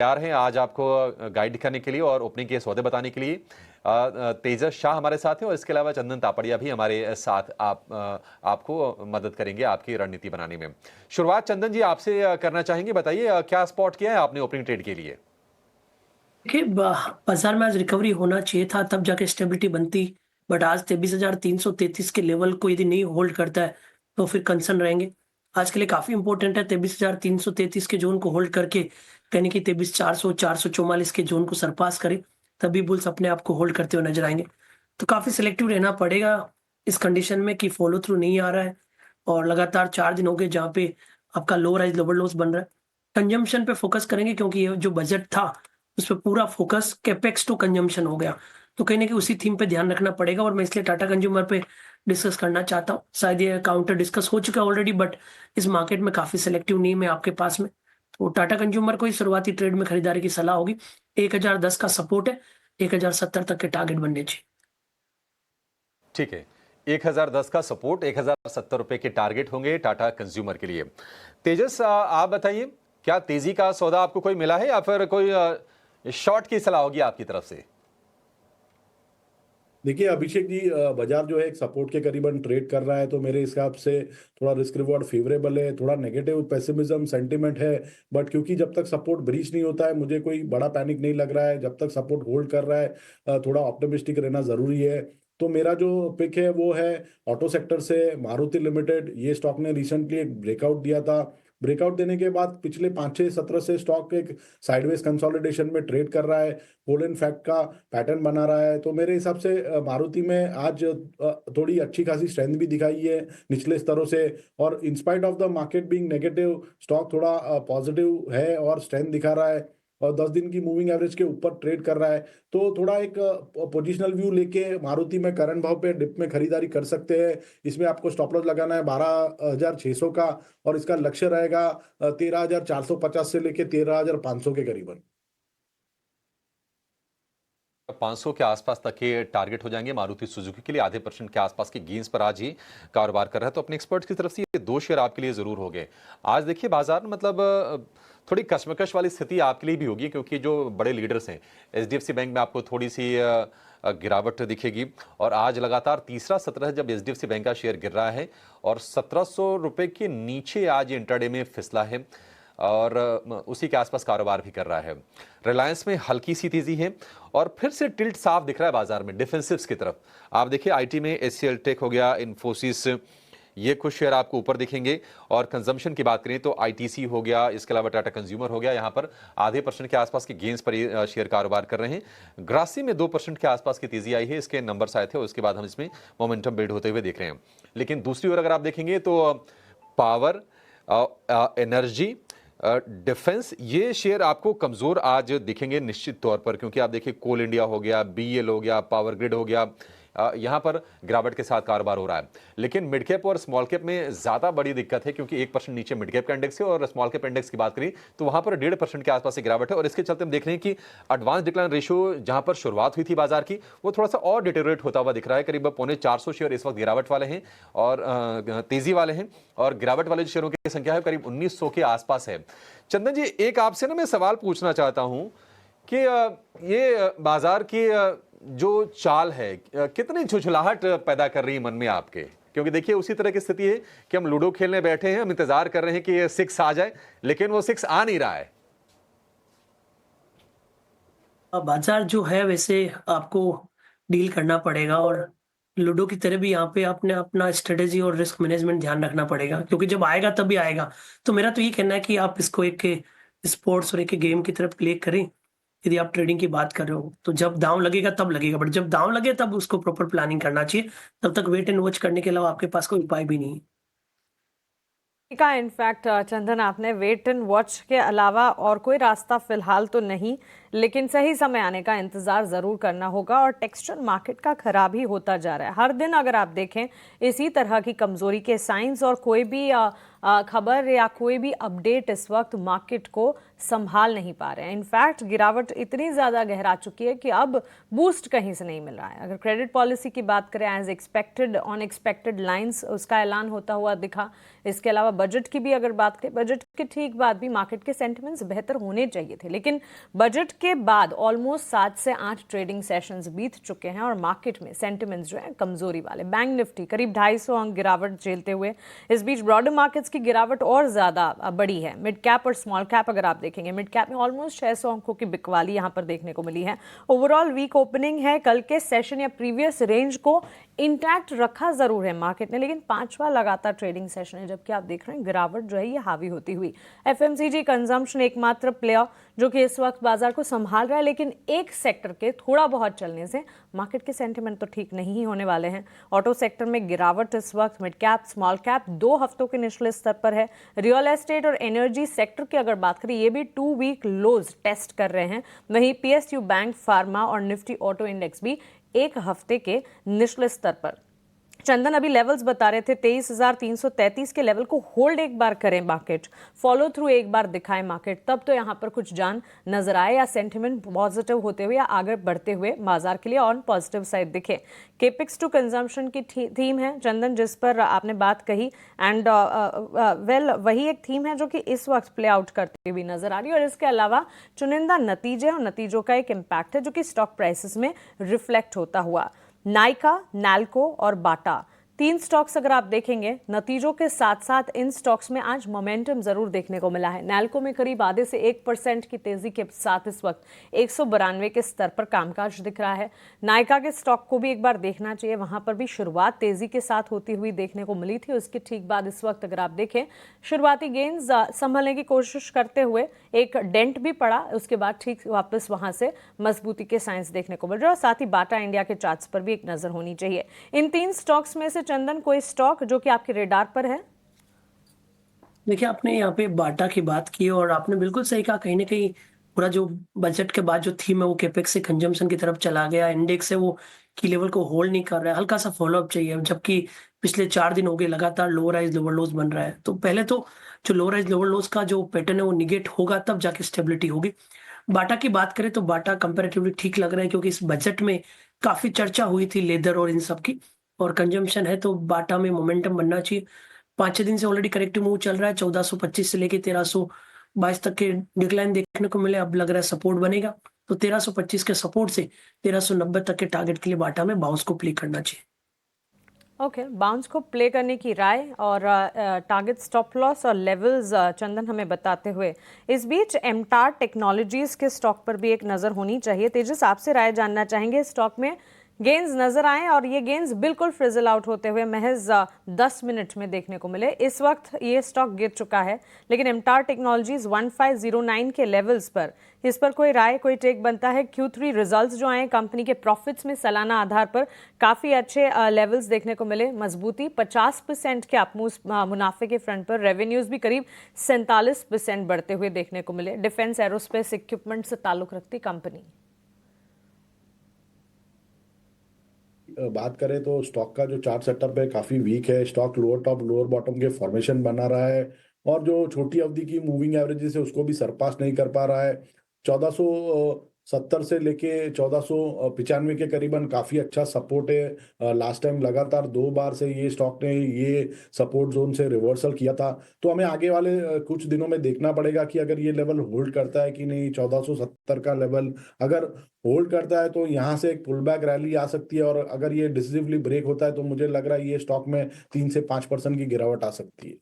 तैयार हैं आज आपको गाइड करने के लिए और ओपनिंग के सौदे बताने के लिए। तेजस शाह हमारे साथ हैं और इसके अलावा चंदन तापड़िया भी हमारे साथ आपको मदद करेंगे आपकी रणनीति बनाने में। शुरुआत चंदन जी आपसे करना चाहेंगे, बताइए क्या स्पॉट किया है आपने ओपनिंग ट्रेड के लिए? देखिए बाजार में आज रिकवरी होना चाहिए था, तब जाके स्टेबिलिटी बनती। बट आज 23,333 के लेवल को यदि नहीं होल्ड करता है तो फिर कंसर्न रहेंगे। आज के लिए काफी इंपॉर्टेंट है 23,333 के जोन को होल्ड करके यानी कि 23,400 444 के जोन को सरपास करे, तभी बुल्स अपने आप को होल्ड करते हुए नजर आएंगे। तो काफी सिलेक्टिव रहना पड़ेगा इस कंडीशन में कि फॉलो थ्रू नहीं आ रहा है और लगातार 4 दिन हो गए जहाँ पे आपका लो राइज लोअर लोस बन रहा है। कंजम्पशन पे फोकस करेंगे क्योंकि ये जो बजट था उस पे पूरा फोकस कैपेक्स टू कंजम्पशन हो गया। तो कहीं न कहीं उसी थीम पे ध्यान रखना पड़ेगा और मैं इसलिए टाटा कंज्यूमर पे डिस्कस करना चाहता हूँ। शायद ये काउंटर डिस्कस हो चुका है ऑलरेडी, बट इस मार्केट में काफ़ी सिलेक्टिव नीम है आपके पास में। तो टाटा कंज्यूमर को ही शुरुआती ट्रेड में खरीदारी की सलाह होगी। 1010 का सपोर्ट है, 1070 तक के टारगेट बनने चाहिए। ठीक है, 1010 का सपोर्ट, 1070 रुपए के टारगेट होंगे टाटा कंज्यूमर के लिए। तेजस आप बताइए, क्या तेजी का सौदा आपको कोई मिला है या फिर कोई शॉर्ट की सलाह होगी आपकी तरफ से? देखिए अभिषेक जी, बाजार जो है एक सपोर्ट के करीबन ट्रेड कर रहा है, तो मेरे हिसाब से थोड़ा रिस्क रिवॉर्ड फेवरेबल है। थोड़ा नेगेटिव पेसिमिज्म सेंटीमेंट है, बट क्योंकि जब तक सपोर्ट ब्रीच नहीं होता है मुझे कोई बड़ा पैनिक नहीं लग रहा है। जब तक सपोर्ट होल्ड कर रहा है थोड़ा ऑप्टिमिस्टिक रहना जरूरी है। तो मेरा जो पिक है वो है ऑटो सेक्टर से मारुति लिमिटेड। ये स्टॉक ने रिसेंटली एक ब्रेकआउट दिया था। ब्रेकआउट देने के बाद पिछले 5-6 सत्र से स्टॉक एक साइडवेज कंसोलिडेशन में ट्रेड कर रहा है, होल इन फैक्ट का पैटर्न बना रहा है। तो मेरे हिसाब से मारुति में आज थोड़ी अच्छी खासी स्ट्रेंथ भी दिखाई है निचले स्तरों से। और in spite of the market being negative, stock थोड़ा पॉजिटिव है और स्ट्रेंथ दिखा रहा है और 10 दिन की मूविंग एवरेज के ऊपर ट्रेड कर रहा है। तो थोड़ा एक पोजिशनल व्यू लेके मारुति में करंट भाव पे डिप में खरीदारी कर सकते हैं। इसमें आपको स्टॉप लॉस लगाना है 12,600 का और इसका लक्ष्य रहेगा 13,450 से लेके 13,500 के करीबन। 500 के आसपास तक के टारगेट हो जाएंगे मारुति सुजुकी के लिए। आधे % के आसपास की गेंस पर आज ही कारोबार कर रहा है। तो अपने एक्सपर्ट्स की तरफ से ये 2 शेयर आपके लिए जरूर हो गए। आज देखिए बाजार में मतलब थोड़ी कशमकश वाली स्थिति आपके लिए भी होगी, क्योंकि जो बड़े लीडर्स हैं एचडीएफसी बैंक में आपको थोड़ी सी गिरावट दिखेगी और आज लगातार तीसरा सत्र है जब एचडीएफसी बैंक का शेयर गिर रहा है और 1700 रुपए के नीचे आज इंट्राडे में फिसला है और उसी के आसपास कारोबार भी कर रहा है। रिलायंस में हल्की सी तेजी है और फिर से टिल्ट साफ दिख रहा है बाजार में डिफेंसिव्स की तरफ। आप देखिए आईटी में एचसीएल टेक हो गया, इन्फोसिस, ये कुछ शेयर आपको ऊपर दिखेंगे। और कंजम्पशन की बात करें तो आईटीसी हो गया, इसके अलावा टाटा कंज्यूमर हो गया, यहां पर आधे % के आसपास के गेंस पर ये शेयर कारोबार कर रहे हैं। ग्रासी में 2% के आसपास की तेजी आई है, इसके नंबर्स आए थे और उसके बाद हम इसमें मोमेंटम बिल्ड होते हुए देख रहे हैं। लेकिन दूसरी ओर अगर आप देखेंगे तो पावर, एनर्जी, डिफेंस, ये शेयर आपको कमजोर आज दिखेंगे निश्चित तौर पर, क्योंकि आप देखिए कोल इंडिया हो गया, बीएल हो गया, पावर ग्रिड हो गया, यहां पर गिरावट के साथ कारोबार हो रहा है। लेकिन मिड कैप और स्मॉल कैप में ज्यादा बड़ी दिक्कत है, क्योंकि 1% नीचे मिड कैप का इंडेक्स है और स्मॉल कैप इंडेक्स की बात करें तो वहां पर 1.5% के आसपास से गिरावट है। और इसके चलते हम देख रहे हैं कि एडवांस डिक्लाइन रेशियो जहां पर शुरुआत हुई थी बाजार की, वो थोड़ा सा और डिटेरियोरेट होता हुआ दिख रहा है। करीब 450 शेयर इस वक्त गिरावट वाले हैं और तेजी वाले हैं और गिरावट वाले शेयरों की संख्या है करीब 1900 के आसपास है। चंदन जी, एक आपसे ना मैं सवाल पूछना चाहता हूं कि ये बाजार की जो चाल है कितनी झुझलाहट पैदा कर रही है मन में आपके? क्योंकि देखिए उसी तरह की स्थिति है कि हम लूडो खेलने बैठे हैं, हम इंतजार कर रहे हैं कि ये 6 आ जाए, लेकिन वो 6 आ नहीं रहा है। अब बाजार जो है वैसे आपको डील करना पड़ेगा और लूडो की तरह भी यहाँ पे आपने अपना स्ट्रेटेजी और रिस्क मैनेजमेंट ध्यान रखना पड़ेगा, क्योंकि जब आएगा तभी आएगा। तो मेरा तो ये कहना है कि आप इसको एक स्पोर्ट्स और एक गेम की तरफ प्ले करें। यदि आप ट्रेडिंग की बात कर रहे हो तो जब दांव लगेगा तब लगेगा, बट जब दांव लगे तब उसको प्रॉपर प्लानिंग करना चाहिए। तब तक वेट एंड वॉच करने के अलावा आपके पास कोई उपाय भी नहीं है। का इनफैक्ट चंदन, आपने वेट एंड वॉच के अलावा और कोई रास्ता फिलहाल तो नहीं, लेकिन सही समय आने का इंतजार जरूर करना होगा। और टेक्सटाइल मार्केट का खराब ही होता जा रहा है हर दिन। अगर आप देखें इसी तरह की कमजोरी के साइंस और कोई भी खबर या कोई भी अपडेट इस वक्त मार्केट को संभाल नहीं पा रहे हैं। इनफैक्ट गिरावट इतनी ज़्यादा गहरा चुकी है कि अब बूस्ट कहीं से नहीं मिल रहा है। अगर क्रेडिट पॉलिसी की बात करें, एज एक्सपेक्टेड अनएक्सपेक्टेड लाइंस उसका ऐलान होता हुआ दिखा। इसके अलावा बजट की भी अगर बात करें, बजट के ठीक बाद भी मार्केट के सेंटिमेंट्स बेहतर होने चाहिए थे, लेकिन बजट के बाद ऑलमोस्ट 7 से 8 ट्रेडिंग सेशंस बीत चुके हैं और मार्केट में सेंटिमेंट्स जो है कमजोरी वाले। बैंक निफ्टी करीब 250 अंक गिरावट झेलते हुए, इस बीच ब्रॉडर मार्केट्स की गिरावट और ज्यादा बड़ी है। मिड कैप और स्मॉल कैप अगर आप देखेंगे, मिड कैप में ऑलमोस्ट 600 अंकों की बिकवाली यहां पर देखने को मिली है। ओवरऑल वीक ओपनिंग है। कल के सेशन या प्रीवियस रेंज को इंटैक्ट रखा जरूर है मार्केट ने, लेकिन 5वां लगातार ट्रेडिंग सेशन है, जबकि आप देख रहे हैं गिरावट जो है ये हावी होती हुई। एफएमसीजी कंजम्पशन एकमात्र प्लेयर जो कि इस वक्त बाजार को संभाल रहा है, लेकिन एक सेक्टर के थोड़ा बहुत चलने से मार्केट के सेंटिमेंट तो ठीक नहीं ही होने वाले हैं। ऑटो सेक्टर में गिरावट इस वक्त मिड कैप स्मॉल कैप 2 हफ्तों के निचले स्तर पर है। रियल एस्टेट और एनर्जी सेक्टर की अगर बात करें, ये भी 2 वीक लोज टेस्ट कर रहे हैं। वहीं पीएसयू बैंक, फार्मा और निफ्टी ऑटो इंडेक्स भी 1 हफ्ते के निचले स्तर पर। चंदन अभी लेवल्स बता रहे थे 23,333 के लेवल को होल्ड एक बार करें मार्केट, फॉलो थ्रू एक बार दिखाए मार्केट, तब तो यहां पर कुछ जान नजर आए या सेंटिमेंट पॉजिटिव होते हुए या आगे बढ़ते हुए बाजार के लिए ऑन पॉजिटिव साइड दिखे। केपिक्स टू कंजम्पशन की थीम है चंदन, जिस पर आपने बात कही, एंड वेल वही एक थीम है जो कि इस वक्त प्ले आउट करती हुई नजर आ रही है। और इसके अलावा चुनिंदा नतीजे और नतीजों का एक इम्पैक्ट है जो कि स्टॉक प्राइसेस में रिफ्लेक्ट होता हुआ। नाइका, नैल्को और बाटा 3 स्टॉक्स अगर आप देखेंगे, नतीजों के साथ साथ इन स्टॉक्स में आज मोमेंटम जरूर देखने को मिला है। नैल्को में करीब आधे से 1% की तेजी के साथ इस वक्त 192 के स्तर पर कामकाज दिख रहा है। नाइका के स्टॉक को भी एक बार देखना चाहिए, वहां पर भी शुरुआत तेजी के साथ होती हुई देखने को मिली थी। उसके ठीक बाद इस वक्त अगर आप देखें, शुरुआती गेंस संभलने की कोशिश करते हुए एक डेंट भी पड़ा, उसके बाद ठीक वापस वहां से मजबूती के साइंस देखने को मिल रहे हैं। और साथ ही बाटा इंडिया के चार्ट्स पर भी एक नजर होनी चाहिए। इन 3 स्टॉक्स में से चंदन कोई स्टॉक जो कि आपके रेडार पर है? देखिए, आपने यहाँ पे बाटा की बात की और आपने बिल्कुल सही कहा। कहीं ना कहीं पूरा जो बजट के बाद जो थीम है वो कैपेक्स से कंजम्पशन की तरफ चला गया। इंडेक्स है वो की लेवल को होल्ड नहीं कर रहा है, हल्का सा फॉलोअप चाहिए, जबकि पिछले 4 दिन हो गए लगातार लो राइज लोअर लोज बन रहा है। तो पहले तो जो लो राइज लोअर लोज का जो पैटर्न है वो निगेट होगा, तब जाके स्टेबिलिटी होगी। बाटा की बात करें तो बाटा कंपैरेटिवली ठीक लग रहा है, क्योंकि इस बजट में काफी चर्चा हुई थी लेदर और इन सब की, और कंजम्पशन है तो बाटा में मोमेंटम बनना चाहिए। 5-6 दिन से ऑलरेडी करेक्टिव मूव चल रहा है। 1425 से लेके 1322 तक के डिक्लाइन देखने को मिले। अब लग रहा है सपोर्ट बनेगा, तो 1325 के सपोर्ट से 1390 तक के टारगेट के लिए बाटा में बाउंस को प्ले करना चाहिए। ओके, बाउंस को प्ले करने की राय और टारगेट स्टॉप लॉस और लेवल्स चंदन हमें बताते हुए, इस बीच एमटार टेक्नोलॉजीज के स्टॉक पर भी एक नज़र होनी चाहिए। तेजस, आपसे राय जानना चाहेंगे, स्टॉक में गेंस नजर आए और ये गेंस बिल्कुल फ्रिजल आउट होते हुए महज 10 मिनट में देखने को मिले। इस वक्त ये स्टॉक गिर चुका है, लेकिन एमटार टेक्नोलॉजीज 1509 के लेवल्स पर, इस पर कोई राय, कोई टेक बनता है? Q3 रिजल्ट्स जो आए, कंपनी के प्रॉफिट्स में सालाना आधार पर काफ़ी अच्छे लेवल्स देखने को मिले, मजबूती 50% के आप मुनाफे के फ्रंट पर, रेवेन्यूज भी करीब 47% बढ़ते हुए देखने को मिले। डिफेंस एरोस्पेस इक्विपमेंट से ताल्लुक रखती कंपनी। बात करें तो स्टॉक का जो चार्ट सेटअप है काफी वीक है। Stock lower top lower bottom के फॉर्मेशन बना रहा है और जो छोटी अवधि की मूविंग एवरेजेस है उसको भी सरपास नहीं कर पा रहा है। 1470 से लेके 1495 के करीबन काफी अच्छा सपोर्ट है। लास्ट टाइम लगातार 2 बार से ये स्टॉक ने ये सपोर्ट जोन से रिवर्सल किया था, तो हमें आगे वाले कुछ दिनों में देखना पड़ेगा कि अगर ये लेवल होल्ड करता है कि नहीं। 1470 का लेवल अगर होल्ड करता है तो यहाँ से एक पुल बैक रैली आ सकती है, और अगर ये डिसिसिवली ब्रेक होता है तो मुझे लग रहा है ये स्टॉक में 3 से 5% की गिरावट आ सकती है।